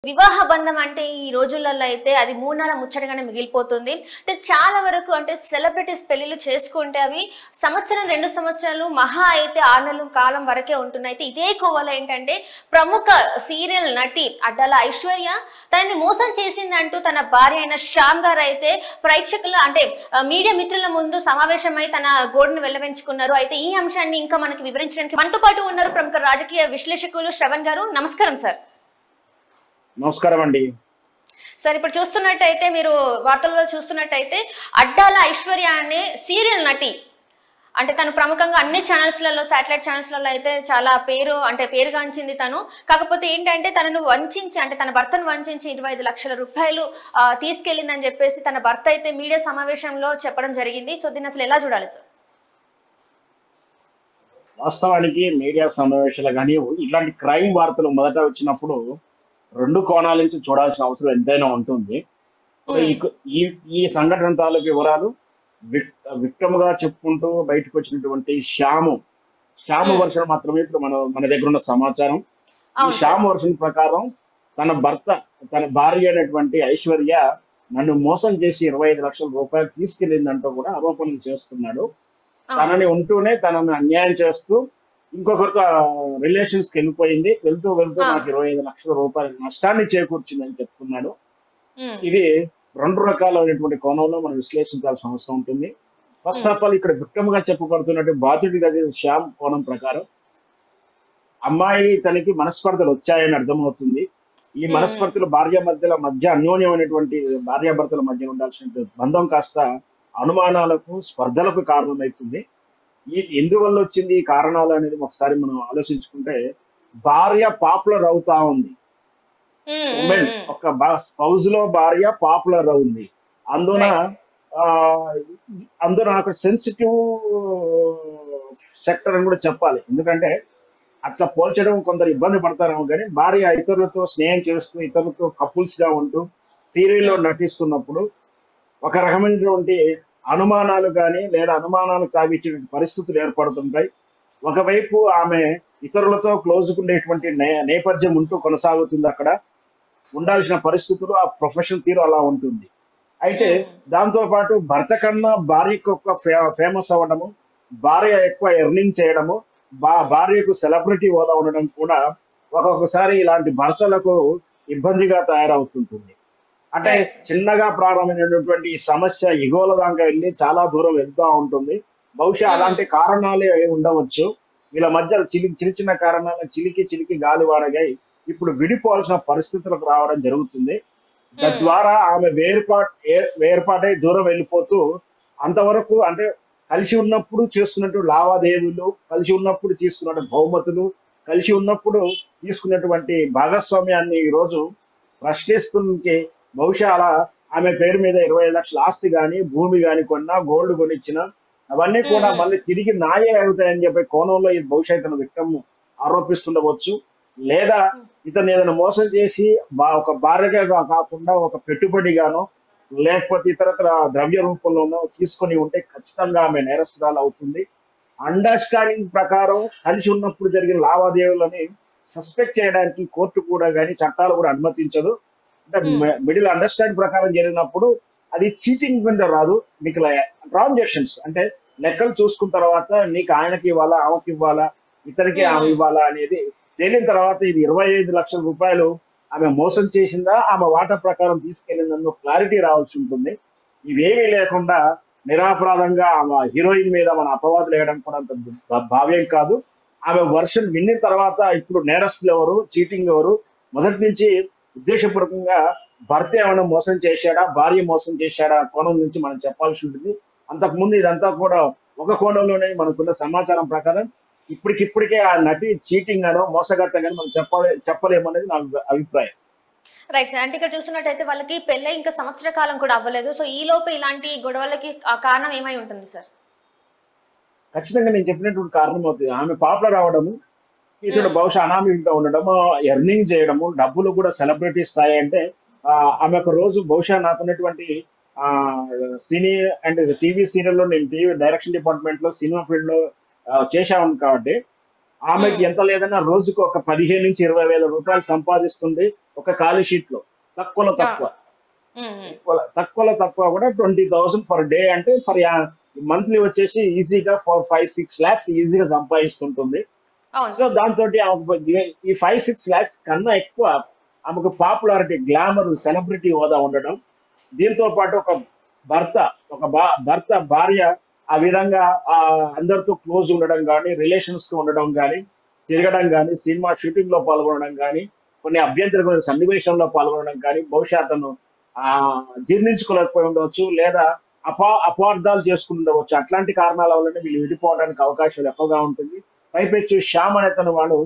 వివాహ బంధం అంటే ఈ రోజులలో అయితే అది మూనాల ముచ్చటగానే మిగిలిపోతుంది. అంటే చాలా వరకు అంటే సెలబ్రిటీస్ పెళ్లిళ్ళు చేసుకుంటే అవి సంవత్సరం, 2 సంవత్సరాలు మహా అయితే 6 నెలల కాలం వరకే ఉంటున్నాయి. అయితే ఇదే కోవలో ఏంటంటే ప్రముఖ సీరియల్ నటి అడ్డాల ఐశ్వర్య తనని మోసం చేసిందంటూ తన భార్య అయిన శ్యామ్ గారు అయితే ప్రేక్షకుల అంటే మీడియా మిత్రుల ముందు సమావేశమై తన గోడును వెల్లవించుకున్నారు. అయితే ఈ అంశాన్ని ఇంకా మనకి వివరించడానికి మనతో పాటు ఉన్నారు ప్రముఖ రాజకీయ విశ్లేషకులు శ్రవణ్ గారు. నమస్కారం సార్. నమస్కారం అండి. సార్, ఇప్పుడు చూస్తున్నట్టయితే మీరు వార్తల్లో చూస్తున్నట్టయితే అడ్డాల ఐశ్వర్య అనే సీరియల్ నటి అంటే తను ప్రముఖంగా అన్ని ఛానల్స్లలో శాటిలైట్ ఛానల్స్లలో అయితే చాలా పేరుగాంచింది తను. కాకపోతే ఏంటంటే తనను వంచించి అంటే తన భర్తను వంచించి 25 లక్షల రూపాయలు తీసుకెళ్లిందని చెప్పేసి తన భర్త అయితే మీడియా సమావేశంలో చెప్పడం జరిగింది. సో దీన్ని అసలు ఎలా చూడాలి సార్? వాస్తవానికి మీడియా సమావేశాలు కానీ ఇట్లాంటి క్రైమ్ వార్తలు మొదట వచ్చినప్పుడు 2 కోణాల నుంచి చూడాల్సిన అవసరం ఎంతైనా ఉంటుంది. ఈ సంఘటన తాలూకు వివరాలు విక్టమ్ గా చెప్పుకుంటూ బయటకు వచ్చినటువంటి శ్యాము వర్షన్ మాత్రమే ఇప్పుడు మన దగ్గర ఉన్న సమాచారం. ఈ శ్యాము వర్షన్ ప్రకారం తన భార్య అయినటువంటి ఐశ్వర్య నన్ను మోసం చేసి 25 లక్షల రూపాయలు తీసుకెళ్లిందంటూ కూడా ఆరోపణలు చేస్తున్నాడు. తనని ఉంటూనే తనను అన్యాయం చేస్తూ ఇంకొకరితో రిలేషన్స్ కి వెళ్ళిపోయింది. వెళ్తూ నాకు 25 లక్షల రూపాయల నష్టాన్ని చేకూర్చిందని చెప్తున్నాడు. ఇది 2 రకాలైనటువంటి కోణంలో మనం విశ్లేషించాల్సిన అవసరం ఉంటుంది. ఫస్ట్ ఆఫ్ ఆల్ ఇక్కడ విక్టమ్ గా చెప్పబడుతున్నట్టు బాధితుడిగా శ్యామ్ కోణం ప్రకారం అమ్మాయి తనకి మనస్పర్ధలు వచ్చాయని అర్థమవుతుంది. ఈ మనస్పర్ధలు మధ్య అన్యోన్యమైనటువంటి భార్యాభర్తల మధ్య ఉండాల్సిన బంధం కాస్త అనుమానాలకు స్పర్ధలకు కారణమవుతుంది. ఎందువల్ల వచ్చింది ఈ కారణాలు అనేది ఒకసారి మనం ఆలోచించుకుంటే, భార్య పాపులర్ అవుతా ఉంది. ఒక స్పౌజ్ లో భార్య పాపులర్ అవుంది. అందున ఒక సెన్సిటివ్ సెక్టర్ అని కూడా చెప్పాలి. ఎందుకంటే అట్లా పోల్చడం కొందరు ఇబ్బంది పడతారేమో కానీ భార్య ఇతరులతో స్నేహం చేస్తూ ఇతరులతో కపుల్స్ గా ఉంటూ సీరియల్లో నటిస్తున్నప్పుడు ఒక రకమైనటువంటి అనుమానాలు కానీ లేదా అనుమానాలు తావించే పరిస్థితులు ఏర్పడుతుంటాయి. ఒకవైపు ఆమె ఇతరులతో క్లోజ్ ఉండేటువంటి నేపథ్యం ఉంటూ కొనసాగుతుంది. అక్కడ ఉండాల్సిన పరిస్థితులు ఆ ప్రొఫెషన్ తీరు అలా ఉంటుంది. అయితే దాంతో పాటు భర్త కన్నా భార్యకు ఫేమస్ అవ్వడము, భార్య ఎక్కువ ఎర్నింగ్ చేయడము, భార్యకు సెలబ్రిటీ హోదా ఉండడం కూడా ఒక్కొక్కసారి ఇలాంటి భర్తలకు ఇబ్బందిగా తయారవుతుంటుంది. అంటే చిన్నగా ప్రారంభమైనటువంటి ఈ సమస్య ఇగోల దాకా వెళ్ళి చాలా దూరం వెళ్తూ ఉంటుంది. బహుశా అలాంటి కారణాలే ఉండవచ్చు. వీళ్ళ మధ్య చిన్న చిన్న కారణాలు చిలికి గాలివాడగా ఇప్పుడు విడిపోవాల్సిన పరిస్థితులకు రావడం జరుగుతుంది. తద్వారా ఆమె వేరుపాటై దూరం వెళ్ళిపోతూ అంతవరకు అంటే కలిసి ఉన్నప్పుడు చేసుకున్నటువంటి లావాదేవీలు, కలిసి ఉన్నప్పుడు తీసుకున్న బహుమతులు, కలిసి ఉన్నప్పుడు తీసుకున్నటువంటి భాగస్వామ్యాన్ని ఈ రోజు ప్రశ్నిస్తుంది. బహుశా అలా ఆమె పేరు మీద 25 లక్షల ఆస్తి కానీ భూమి కానీ కొన్నా, గోల్డ్ కొనిచ్చినా అవన్నీ కూడా మళ్ళీ తిరిగి నాయే అవుతాయని చెప్పే కోణంలో ఈ బహుశా ఇతను విక్టమ్ ఆరోపిస్తుండవచ్చు. లేదా ఇతను ఏదైనా మోసం చేసి ఒక భార్యగా కాకుండా ఒక పెట్టుబడిగానో లేకపోతే ఇతరత్ర ద్రవ్య రూపంలోనో తీసుకొని ఉంటే ఖచ్చితంగా ఆమె నేరస్తురాలు అవుతుంది. అండర్స్టాండింగ్ ప్రకారం కలిసి ఉన్నప్పుడు జరిగిన లావాదేవీలని సస్పెక్ట్ చేయడానికి కోర్టు కూడా కానీ చట్టాలు కూడా అనుమతించదు. అంటే మిడిల్ అండర్స్టాండ్ ప్రకారం జరిగినప్పుడు అది చీటింగ్ కింద రాదు. మీకు ట్రాన్సాక్షన్స్ అంటే లెక్కలు చూసుకున్న తర్వాత నీకు ఆయనకి ఇవ్వాలా, ఆమెకి ఇవ్వాలా, ఇతరికి ఆమె ఇవ్వాలా అనేది తేలిన తర్వాత ఇది 25 లక్షల రూపాయలు ఆమె మోసం చేసిందా, ఆమె వాటా ప్రకారం తీసుకెళ్ళిందన్న క్లారిటీ రావాల్సి ఉంటుంది. ఇవేమీ లేకుండా నిరాపరాధంగా ఆమె హీరోయిన్ మీద మన అపవాదులు వేయడం కూడా అంత భావ్యం కాదు. ఆమె వర్షన్ విన్న తర్వాత ఇప్పుడు నేరస్తులు ఎవరు, చీటింగ్ ఎవరు, మొదటి నుంచి ఉద్దేశపూర్వకంగా భర్త ఏమైనా మోసం చేశాడా, భార్య మోసం చేశాడా కోణం నుంచి మనం చెప్పాల్సి ఉంటుంది. అంతకుముందు ఇదంతా కూడా ఒక కోణంలోనే మనకున్న సమాచారం ప్రకారం ఇప్పటికిప్పటికే ఆ నటి చీటింగ్ అనో మోసగట్టగానో మనం చెప్పలేమనేది నా అభిప్రాయం. Right sir. అంటే ఇక్కడ చూస్తున్నట్టయితే వాళ్ళకి పెళ్ళై ఇంకా సంవత్సర కాలం కూడా అవ్వలేదు. సో ఈ లోపు ఇలాంటి గొడవలకి కారణం ఏమై ఉంటుంది సార్? ఖచ్చితంగా నేను చెప్పినటువంటి కారణం అవుతుంది. ఆమె పాపులర్ అవడము, ఇతడు బహుశా అనామీగా ఉండడము, ఎర్నింగ్ చేయడము, డబ్బులు కూడా సెలబ్రిటీ స్థాయి. అంటే ఆమె ఒక రోజు బహుశా నాకున్నటువంటి సినీ అండ్ టీవీ సీరియల్లో నేను టీవీ డైరెక్షన్ డిపార్ట్మెంట్ లో సినిమా ఫీల్డ్ లో చేశాను కాబట్టి ఆమెకి ఎంత లేదన్నా రోజుకు ఒక 15 నుంచి 20 వేల రూపాయలు సంపాదిస్తుంది ఒక ఖాళీ షీట్ లో. తక్కువలో తక్కువ తక్కువలో తక్కువ కూడా 20,000 ఫర్ డే, అంటే ఫర్ మంత్లీ వచ్చేసి ఈజీగా 4-5-6 lakhs ఈజీగా సంపాదిస్తుంటుంది. సో దాంతో ఈ 5-6 lakhs కన్నా ఎక్కువ ఆమెకు పాపులారిటీ, గ్లామర్, సెలబ్రిటీ హోదా ఉండడం, దీంతో పాటు ఒక భర్త భర్త భార్య ఆ విధంగా అందరితో క్లోజ్ ఉండడం కానీ, రిలేషన్స్ తో ఉండడం కానీ, తిరగడం కానీ, సినిమా షూటింగ్ లో పాల్గొనడం కానీ, కొన్ని అభ్యంతరమైన సన్నివేశంలో పాల్గొనడం కానీ, బహుశా అతను జీర్ణించుకోలేకపోయి ఉండవచ్చు, లేదా అపార్థాలు చేసుకుని ఉండవచ్చు. అట్లాంటి కారణాల వల్లనే వీళ్ళు విడిపోవడానికి అవకాశాలు ఎక్కువగా ఉంటుంది. పైపెచ్చు శ్యామ్ అనే తను వాడు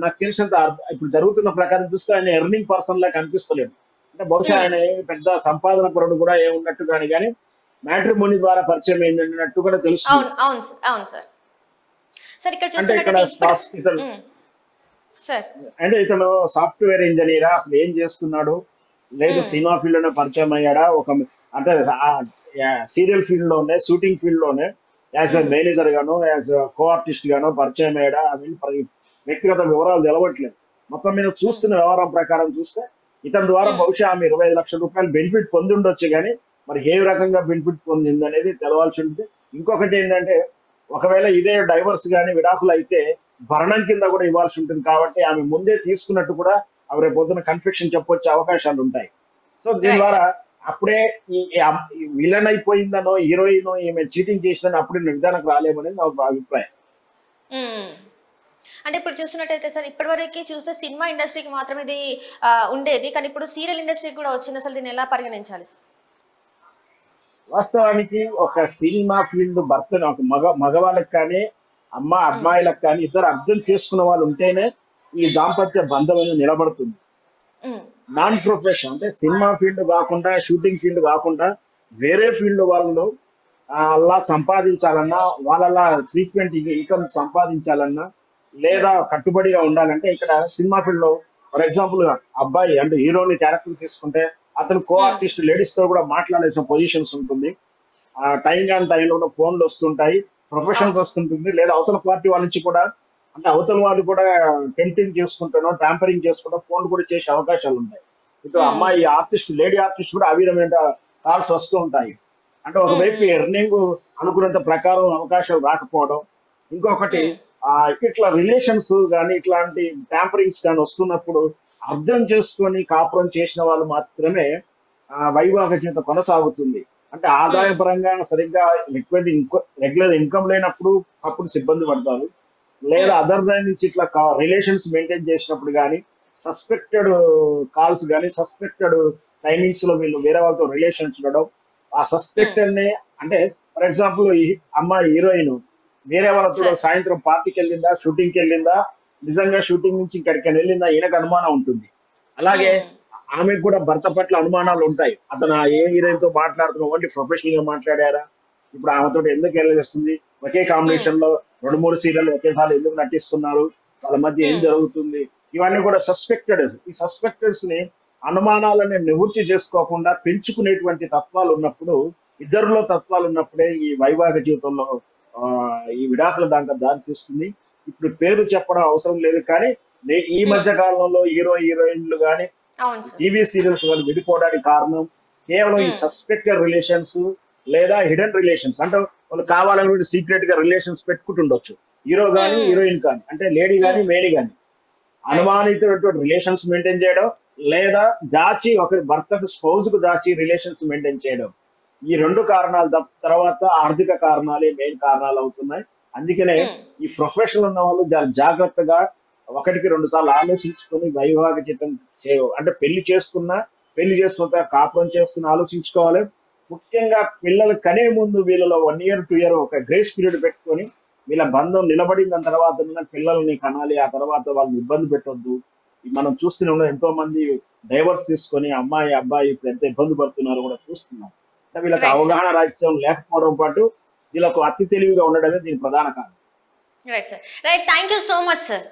నాకు తెలిసినంత ఇప్పుడు జరుగుతున్న ప్రకారం చూస్తే ఆయన ఎర్నింగ్ పర్సన్ లా కనిపిస్తలేడు. అంటే బహుశా ఆయన పెద్ద సంపాదన పరుడు కూడా ఏమున్నట్టు కానీ మ్యాట్రిమోనీ ద్వారా పరిచయం అయిందన్నట్టు కూడా తెలుస్తుంది. అంటే ఇతను సాఫ్ట్వేర్ ఇంజనీరా, అసలు ఏం చేస్తున్నాడు, లేదు సినిమా ఫీల్డ్ లోనే పరిచయం అయ్యాడా, అంటే సీరియల్ ఫీల్డ్ లోనే, షూటింగ్ ఫీల్డ్ లోనే యాజ్ మేనేజర్ గానో, యాజ్ కో ఆర్టిస్ట్ గానో పరిచయం అయ్యాడా, అది వ్యక్తిగత వివరాలు తెలవట్లేదు. మొత్తం మీద చూస్తున్న వ్యవహారం ప్రకారం చూస్తే ఇతని ద్వారా బహుశా ఆమె 25 లక్షల రూపాయలు బెనిఫిట్ పొంది ఉండొచ్చు, కానీ మరి ఏ రకంగా బెనిఫిట్ పొందింది అనేది తెలవాల్సి ఉంటుంది. ఇంకొకటి ఏంటంటే, ఒకవేళ ఇదే డైవర్స్ కానీ విడాకులు అయితే భరణం కింద కూడా ఇవ్వాల్సి ఉంటుంది. కాబట్టి ఆమె ముందే తీసుకున్నట్టు కూడా ఆమె రేపు పొద్దున కన్ఫెషన్ చెప్పొచ్చే అవకాశాలు ఉంటాయి. సో దీని ద్వారా అప్పుడే ఈ విలన్ అయిపోయిందనో, హీరోయిన్ ఈమె చీటింగ్ చేసిందని అప్పుడే నిర్ధారణకు రాలేమనేది నా అభిప్రాయం. అంటే ఇప్పుడు చూస్తున్నట్టయితే సార్, ఇప్పటివరకు చూస్తే సినిమా ఇండస్ట్రీకి మాత్రం ఇది ఉండేది, కానీ ఇప్పుడు సీరియల్ ఇండస్ట్రీకి కూడా వచ్చింది. అసలు దీన్ని ఎలా పరిగణించాలి సార్? వాస్తవానికి ఒక సినిమా ఫీల్డ్ భర్తను ఒక మగవాళ్ళకి కానీ, అమ్మాయిలకు కానీ ఇద్దరు అర్థం చేసుకున్న వాళ్ళు ఉంటేనే ఈ దాంపత్య బంధం అనేది నిలబడుతుంది. నాన్ ప్రొఫెషన్ అంటే సినిమా ఫీల్డ్ కాకుండా, షూటింగ్ ఫీల్డ్ కాకుండా వేరే ఫీల్డ్ వాళ్ళు అలా సంపాదించాలన్నా, వాళ్ళ ఫ్రీక్వెంట్ ఇన్కమ్ సంపాదించాలన్నా, లేదా కట్టుబడిగా ఉండాలంటే ఇక్కడ సినిమా ఫీల్డ్ లో ఫర్ ఎగ్జాంపుల్ అబ్బాయి అంటే హీరోని క్యారెక్టర్ తీసుకుంటే అతను కో ఆర్టిస్ట్ లేడీస్ తో కూడా మాట్లాడాల్సిన పొజిషన్స్ ఉంటుంది. టైం కాని టైంలో ఫోన్లు వస్తుంటాయి, ప్రొఫెషన్స్ వస్తుంటుంది, లేదా అవతల పార్టీ వాళ్ళ నుంచి కూడా, అంటే అవతల వాళ్ళు కూడా టెంప్టింగ్ చేసుకుంటానో, ట్యాంపరింగ్ చేసుకుంటా ఫోన్లు కూడా చేసే అవకాశాలు ఉంటాయి. ఇటు అమ్మాయి ఆర్టిస్ట్, లేడీ ఆర్టిస్ట్ కూడా ఆ విధమైన కాల్స్ వస్తూ ఉంటాయి. అంటే ఒకవైపు ఎర్నింగ్ అనుకున్నంత ప్రకారం అవకాశాలు రాకపోవడం, ఇంకొకటి ఇట్లా రిలేషన్స్ కానీ ఇట్లాంటి ట్యాంపరింగ్స్ కానీ వస్తున్నప్పుడు అర్థం చేసుకొని కాపురం చేసిన వాళ్ళు మాత్రమే వైవాహిక జీవితం కొనసాగుతుంది. అంటే ఆదాయపరంగా సరిగ్గా రెగ్యులర్ ఇన్కమ్ లేనప్పుడు అప్పుడు సిబ్బంది పడతారు, లేదా అదర్ దాని నుంచి ఇట్లా రిలేషన్స్ మెయింటైన్ చేసినప్పుడు కానీ, సస్పెక్టెడ్ కాల్స్ కానీ, సస్పెక్టెడ్ టైమింగ్స్ లో వీళ్ళు వేరే వాళ్ళతో రిలేషన్స్ ఉండడం, ఆ సస్పెక్టెడ్ నే అంటే ఫర్ ఎగ్జాంపుల్ ఈ అమ్మాయి హీరోయిన్ వేరే వాళ్ళతో సాయంత్రం పార్టీకి వెళ్ళిందా, షూటింగ్కి వెళ్ళిందా, నిజంగా షూటింగ్ నుంచి ఇక్కడికి వెళ్ళిందా, ఈయనకు అనుమానం ఉంటుంది. అలాగే ఆమెకు కూడా భర్త పట్ల అనుమానాలు ఉంటాయి. అతను ఏ హీరోయిన్ తో మాట్లాడుతున్నా, ఓన్లీ ప్రొఫెషనల్ గా మాట్లాడారా, ఇప్పుడు ఆమెతో ఎందుకు వెళ్ళేస్తుంది, ఒకే కాంబినేషన్ లో 2-3 సీరియల్ ఒకేసారి ఎందుకు నటిస్తున్నారు, వాళ్ళ మధ్య ఏం జరుగుతుంది, ఇవన్నీ కూడా సస్పెక్టెడ్. ఈ సస్పెక్టెడ్స్ ని, అనుమానాలని నివృత్తి చేసుకోకుండా పెంచుకునేటువంటి తత్వాలు ఉన్నప్పుడు, ఇద్దరిలో తత్వాలు ఉన్నప్పుడే ఈ వైవాహిక జీవితంలో ఈ విడాకుల దారి తీస్తుంది. ఇప్పుడు పేరు చెప్పడం అవసరం లేదు, కానీ ఈ మధ్య కాలంలో హీరోయిన్లు కానీ, టీవీ సీరియల్స్ కానీ విడిపోవడానికి కారణం కేవలం ఈ సస్పెక్టెడ్ రిలేషన్స్ లేదా హిడెన్ రిలేషన్స్. అంటే వాళ్ళు కావాలని సీక్రెట్ గా రిలేషన్స్ పెట్టుకుంటుండొచ్చు, హీరో కానీ హీరోయిన్ కానీ, అంటే లేడీ కానీ మేడీ కానీ, అనుమానితమైనటువంటి రిలేషన్స్ మెయింటైన్ చేయడం, లేదా దాచి ఒక భర్తకు స్పౌజ్ కు దాచి రిలేషన్స్ మెయింటైన్ చేయడం. ఈ 2 కారణాలు తర్వాత ఆర్థిక కారణాలే మెయిన్ కారణాలు అవుతున్నాయి. అందుకనే ఈ ప్రొఫెషన్ ఉన్న వాళ్ళు జాగ్రత్తగా 1-2 సార్లు ఆలోచించుకొని వైవాహిక జీవితం అంటే పెళ్లి చేసుకున్న కాపురం చేస్తున్న ఆలోచించుకోవాలి. ముఖ్యంగా పిల్లలు కనే ముందు వీళ్ళలో 1 year 2 year ఒక గ్రేస్ పీరియడ్ పెట్టుకొని వీళ్ళ బంధం నిలబడిన తర్వాత పిల్లల్ని కనాలి. ఆ తర్వాత వాళ్ళని ఇబ్బంది పెట్టొద్దు. మనం చూస్తూనే ఉన్నాం, ఎంతో మంది డైవర్స్ తీసుకొని అమ్మాయి అబ్బాయి ఇప్పుడు ఎంత ఇబ్బంది పడుతున్నారో కూడా చూస్తున్నాం. అంటే వీళ్ళకి అవగాహన రాజ్యం లేకపోవడం పాటు వీళ్ళకు అతి తెలివిగా ఉండడమే దీని ప్రధాన కారణం. Right sir, right. Thank you so much sir.